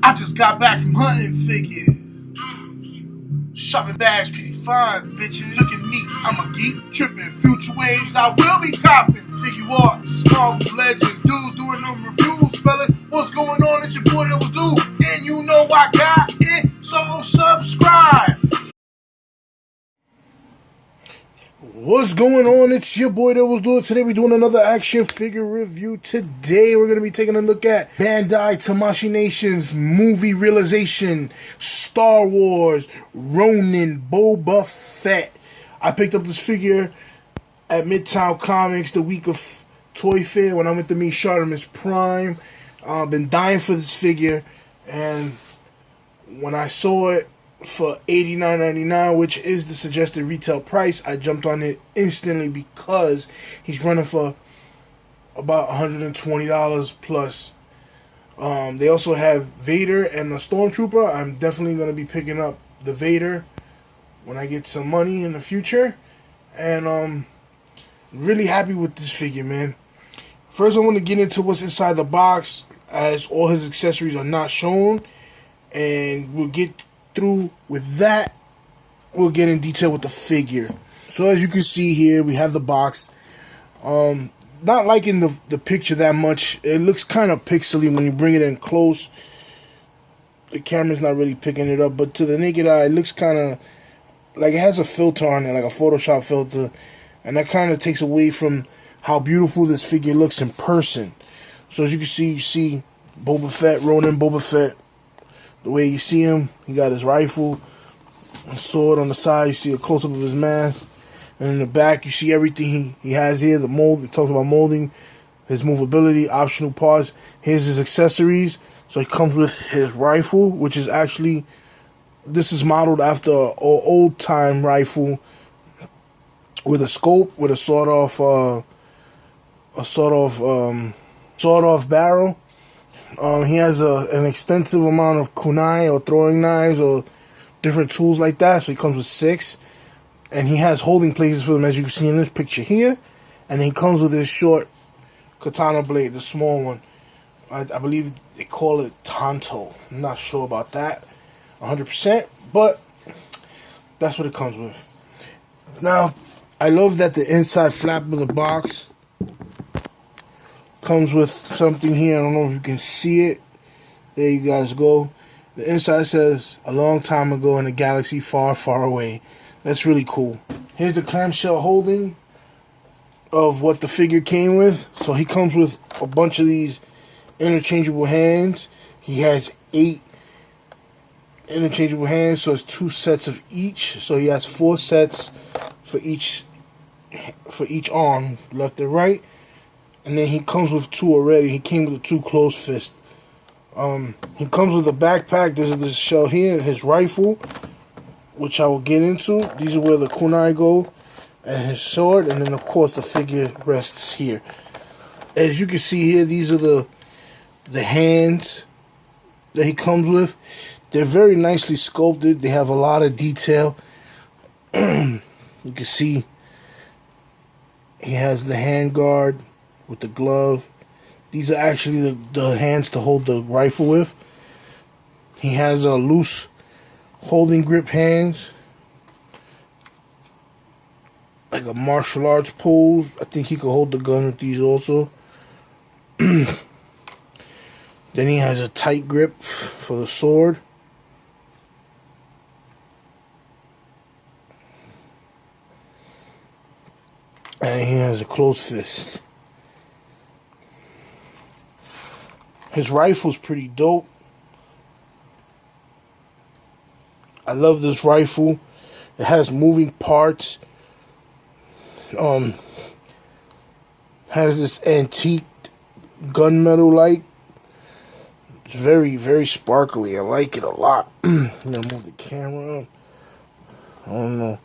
I just got back from hunting figures. Shopping bags, pretty fine, bitchin', looking neat. I'm a geek, tripping, future waves, I will be copping. Figure arts, Marvel Legends, dudes doing them reviews, fella. What's going on? It's your boy that was due, and you know I got it, so subscribe. What's going on? It's your boy that was doing. Today we're doing another action figure review. Today we're going to be taking a look at Bandai Tamashii Nation's movie realization, Star Wars Ronin BOBA FETT. I picked up this figure at Midtown Comics the week of Toy Fair when I went to meet Charlemagne Prime. I've been dying for this figure, and when I saw it for $89.99, which is the suggested retail price, I jumped on it instantly because he's running for about $120 plus. They also have Vader and a Stormtrooper. I'm definitely going to be picking up the Vader when I get some money in the future, and really happy with this figure, man. First, I want to get into what's inside the box, as all his accessories are not shown, and we'll get through with that. We'll get in detail with the figure. So as you can see here, we have the box. Not liking the picture that much. It looks kind of pixely when you bring it in close. The camera's not really picking it up, but to the naked eye, it looks kind of like it has a filter on it, like a Photoshop filter, and that kind of takes away from how beautiful this figure looks in person. So as you see Boba Fett, Ronin Boba Fett. The way you see him, he got his rifle, a sword on the side. You see a close-up of his mask. And in the back, you see everything he has here. The mold, it talks about molding, his movability, optional parts. Here's his accessories. So he comes with his rifle, which is actually, this is modeled after an old-time rifle with a scope, with a sawed-off barrel. He has an extensive amount of kunai or throwing knives or different tools like that. So he comes with 6. And he has holding places for them, as you can see in this picture here. And he comes with his short katana blade, the small one. I believe they call it Tanto. I'm not sure about that 100%, but that's what it comes with. Now, I love that the inside flap of the box comes with something here. I don't know if you can see it. There you guys go. The inside says, "A long time ago in a galaxy far, far away." That's really cool. Here's the clamshell holding of what the figure came with. So he comes with a bunch of these interchangeable hands. He has 8 interchangeable hands, so it's 2 sets of each. So he has 4 sets for each arm, left and right. And then he comes with 2 already. He came with a 2 closed fist. He comes with a backpack. This is this shell here, his rifle, which I will get into. These are where the kunai go, and his sword, and then of course the figure rests here. As you can see here, these are the hands that he comes with. They're very nicely sculpted. They have a lot of detail. You can see he has the hand guard with the glove. These are actually the hands to hold the rifle with. He has a loose holding grip hands, like a martial arts pose. I think he could hold the gun with these also. Then he has a tight grip for the sword. And he has a closed fist. His rifle's pretty dope. I love this rifle. It has moving parts. Has this antique gunmetal light. It's very, very sparkly. I like it a lot. I'm gonna move the camera up. I don't know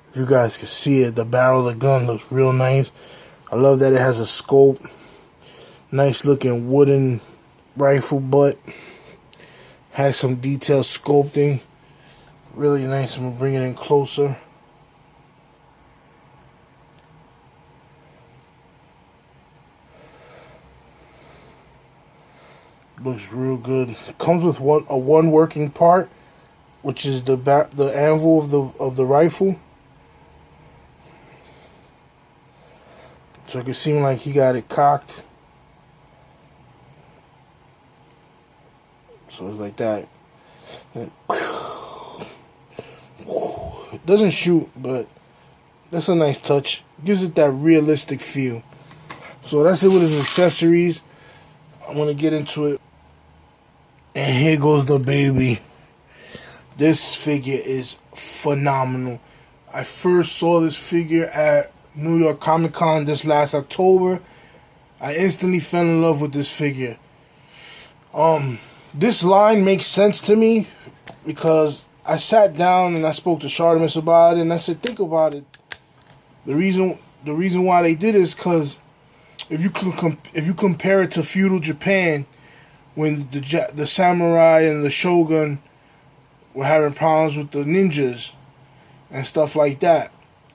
if you guys can see it. The barrel of the gun looks real nice. I love that it has a scope. Nice looking wooden rifle butt. Has some detailed sculpting. Really nice. I'm going to bring it in closer. Looks real good. Comes with one working part, which is the anvil of the rifle. So it could seem like he got it cocked. So it's like that. It doesn't shoot, but that's a nice touch. Gives it that realistic feel. So that's it with his accessories. I'm gonna get into it. And here goes the baby. This figure is phenomenal. I first saw this figure at New York Comic Con this last October. I instantly fell in love with this figure. This line makes sense to me because I sat down and I spoke to Chartemis about it, and I said, think about it. The reason why they did it is because if you compare it to feudal Japan, when the samurai and the shogun were having problems with the ninjas and stuff like that.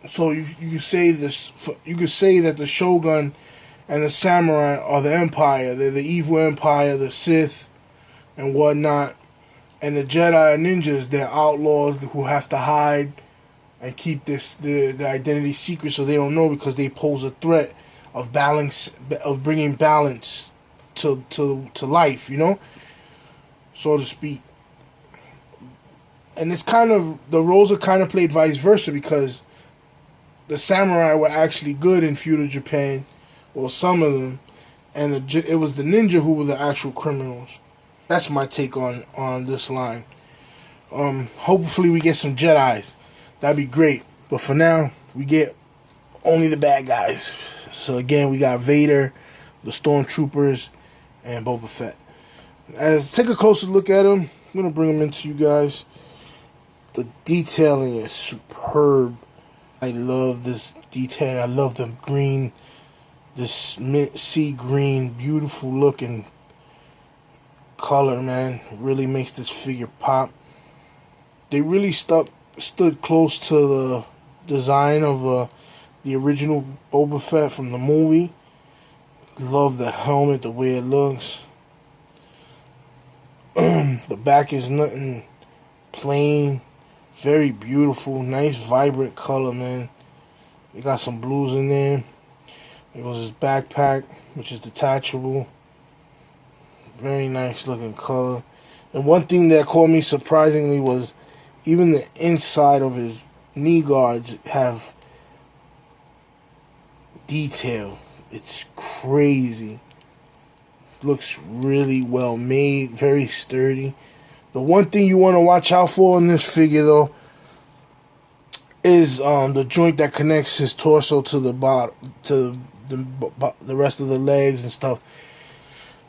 So you could say that the shogun and the samurai are the empire. They're the evil empire, the Sith and whatnot. And the Jedi and ninjas, they're outlaws who have to hide and keep the identity secret so they don't know, because they pose a threat of bringing balance to life, you know, so to speak. And it's kind of, the roles are kind of played vice versa, because the samurai were actually good in feudal Japan, or some of them, and it was the ninja who were the actual criminals. That's my take on this line. Hopefully we get some Jedis. That'd be great. But for now, we get only the bad guys. So again, we got Vader, the Stormtroopers, and Boba Fett. Take a closer look at them. I'm going to bring them into you guys. The detailing is superb. I love this detail. I love the green, this mint sea green, beautiful looking color, man. Really makes this figure pop. They really stood close to the design of the original Boba Fett from the movie. Love the helmet, the way it looks. The back is nothing, plain, very beautiful, nice vibrant color, man. We got some blues in there. There goes his backpack, which is detachable. Very nice looking color. And one thing that caught me surprisingly was even the inside of his knee guards have detail. It's crazy. Looks really well made, very sturdy. The one thing you want to watch out for in this figure, though, is the joint that connects his torso to the bottom, to the rest of the legs and stuff.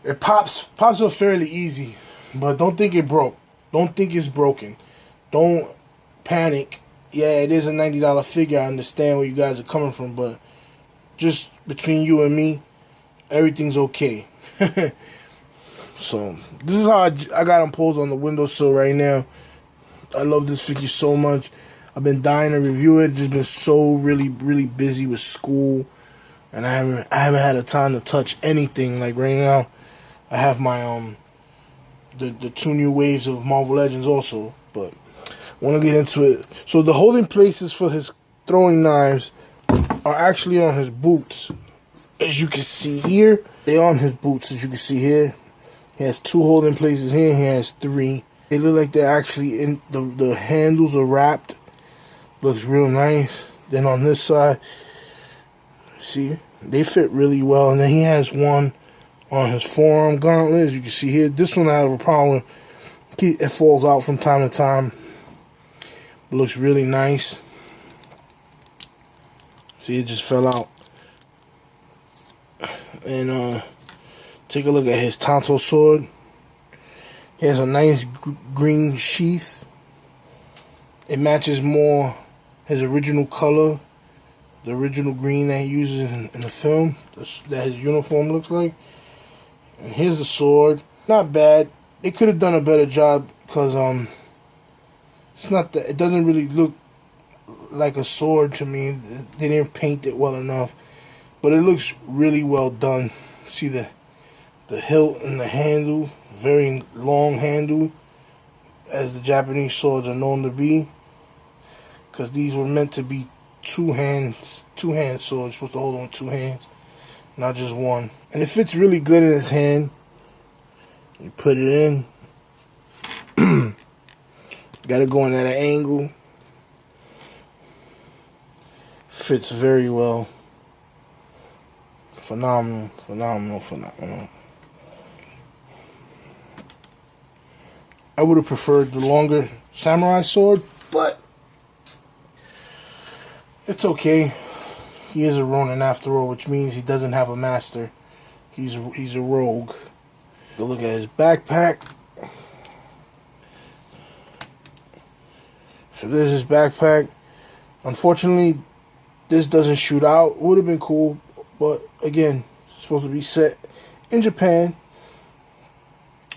It pops up fairly easy, but don't think it broke. Don't think it's broken. Don't panic. Yeah, it is a $90 figure. I understand where you guys are coming from, but just between you and me, everything's okay. So this is how I got him posed on the windowsill right now. I love this figure so much. I've been dying to review it. Just been so really busy with school, and I haven't had a time to touch anything. Like right now, I have my the 2 new waves of Marvel Legends also, but I want to get into it. So the holding places for his throwing knives are actually on his boots. As you can see here, they're on his boots. As you can see here, he has 2 holding places here. He has 3. They look like they're actually in the handles are wrapped. Looks real nice. Then on this side, see, they fit really well. And then he has one on his forearm gauntlet. As you can see here, this one I have a problem with. It falls out from time to time. It looks really nice. See, it just fell out. And take a look at his Tonto sword. He has a nice green sheath. It matches more his original color, the original green that he uses in the film, that his uniform looks like. And here's the sword. Not bad. They could have done a better job, because it's not that, it doesn't really look like a sword to me. They didn't paint it well enough, but it looks really well done. See the hilt and the handle, Very long handle, as the Japanese swords are known to be, because these were meant to be two-hand swords. You're supposed to hold on 2 hands, not just one. And it fits really good in his hand. You put it in. Gotta go in at an angle. Fits very well. Phenomenal, phenomenal, phenomenal. I would have preferred the longer samurai sword, but it's okay. He is a Ronin after all, which means he doesn't have a master. He's a rogue. Go look at his backpack. So there's his backpack. Unfortunately, this doesn't shoot out. Would have been cool, but again, it's supposed to be set in Japan.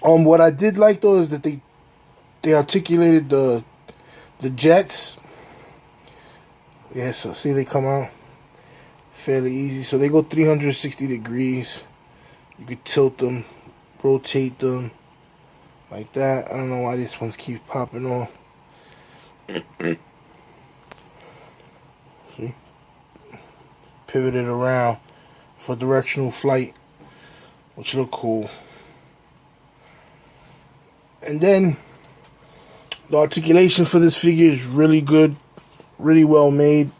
What I did like though is that they articulated the jets. Yeah, so see they come out fairly easy. So they go 360 degrees. You could tilt them, rotate them like that. I don't know why this one keeps popping off. See? Pivot it around for directional flight, which look cool. And then the articulation for this figure is really good, really well made.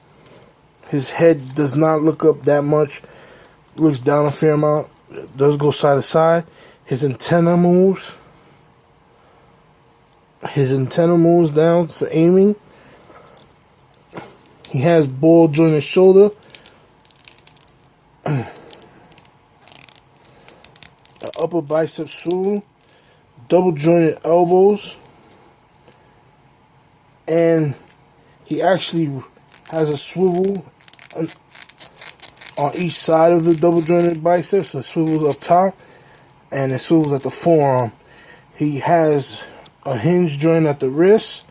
His head does not look up that much, looks down a fair amount. It does go side to side. His antenna moves. Down for aiming. He has ball jointed shoulder. The upper bicep swivel. Double jointed elbows. And he actually has a swivel on each side of the double jointed biceps. So it swivels up top and it swivels at the forearm. He has a hinge joint at the wrist,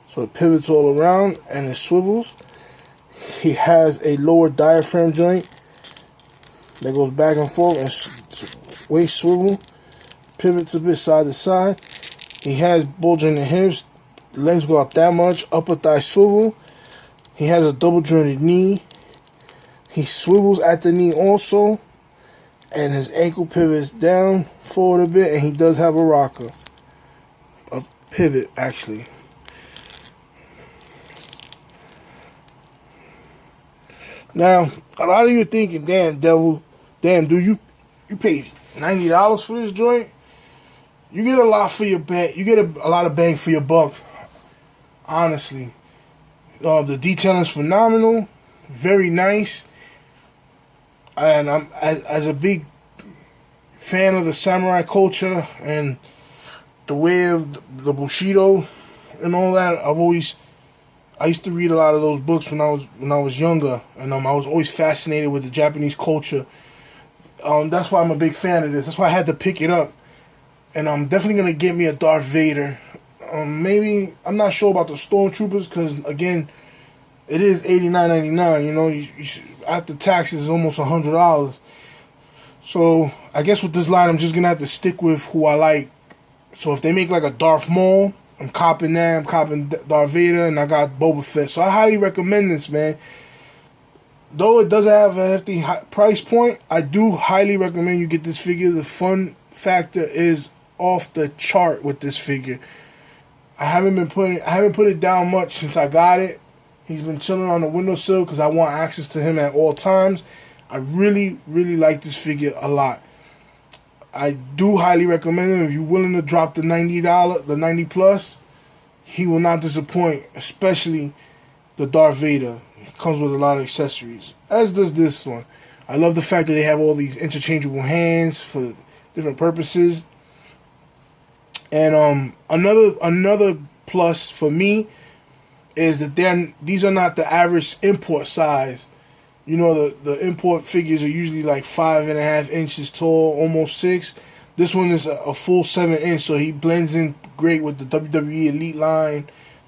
so it pivots all around and it swivels. He has a lower diaphragm joint that goes back and forth and waist swivel, pivots a bit side to side. He has bulging the hips, the legs go up that much, upper thigh swivel. He has a double jointed knee. He swivels at the knee also, and his ankle pivots down forward a bit, and he does have a rocker. A pivot, actually. Now, a lot of you are thinking, damn, Devil, damn, do you paid $90 for this joint? You get a lot for your bang. You get a lot of bang for your buck, honestly. The detailing is phenomenal, very nice, and I'm as a big fan of the samurai culture and the way of the Bushido and all that. I used to read a lot of those books when I was younger, and I was always fascinated with the Japanese culture. That's why I'm a big fan of this. That's why I had to pick it up, and I'm definitely gonna get me a Darth Vader. Maybe I'm not sure about the Stormtroopers because again, it is $89.99. You know, after taxes, it's almost $100. So I guess with this line, I'm just gonna have to stick with who I like. So if they make like a Darth Maul, I'm copping that. I'm copping Darth Vader, and I got Boba Fett. So I highly recommend this, man. Though it doesn't have a hefty price point, I do highly recommend you get this figure. The fun factor is off the chart with this figure. I haven't put it down much since I got it. He's been chilling on the windowsill because I want access to him at all times. I really, really like this figure a lot. I do highly recommend him. If you're willing to drop the $90, the 90 plus, he will not disappoint, especially the Darth Vader. It comes with a lot of accessories, as does this one. I love the fact that they have all these interchangeable hands for different purposes. And another plus for me is that these are not the average import size. You know, the import figures are usually like 5.5 inches tall, almost 6. This one is a full 7 inch, so he blends in great with the WWE Elite line,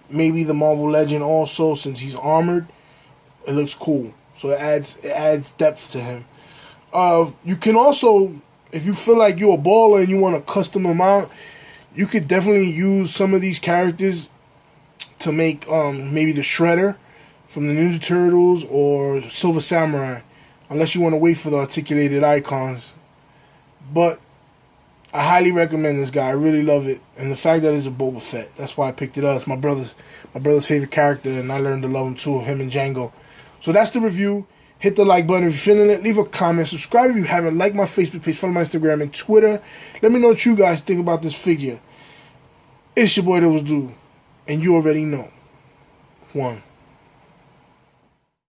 maybe the Marvel Legend also, since he's armored. It looks cool, so it adds depth to him. You can also if you feel like you're a baller and you want to custom them out, you could definitely use some of these characters to make maybe the Shredder from the Ninja Turtles or Silver Samurai, unless you want to wait for the articulated icons. But I highly recommend this guy. I really love it, and the fact that it's a Boba Fett, that's why I picked it up. It's my brother's favorite character, and I learned to love him too. Him and Django. So that's the review. Hit the like button if you're feeling it. Leave a comment. Subscribe if you haven't. Like my Facebook page. Follow my Instagram and Twitter. Let me know what you guys think about this figure. It's your boy that was due, and you already know. One.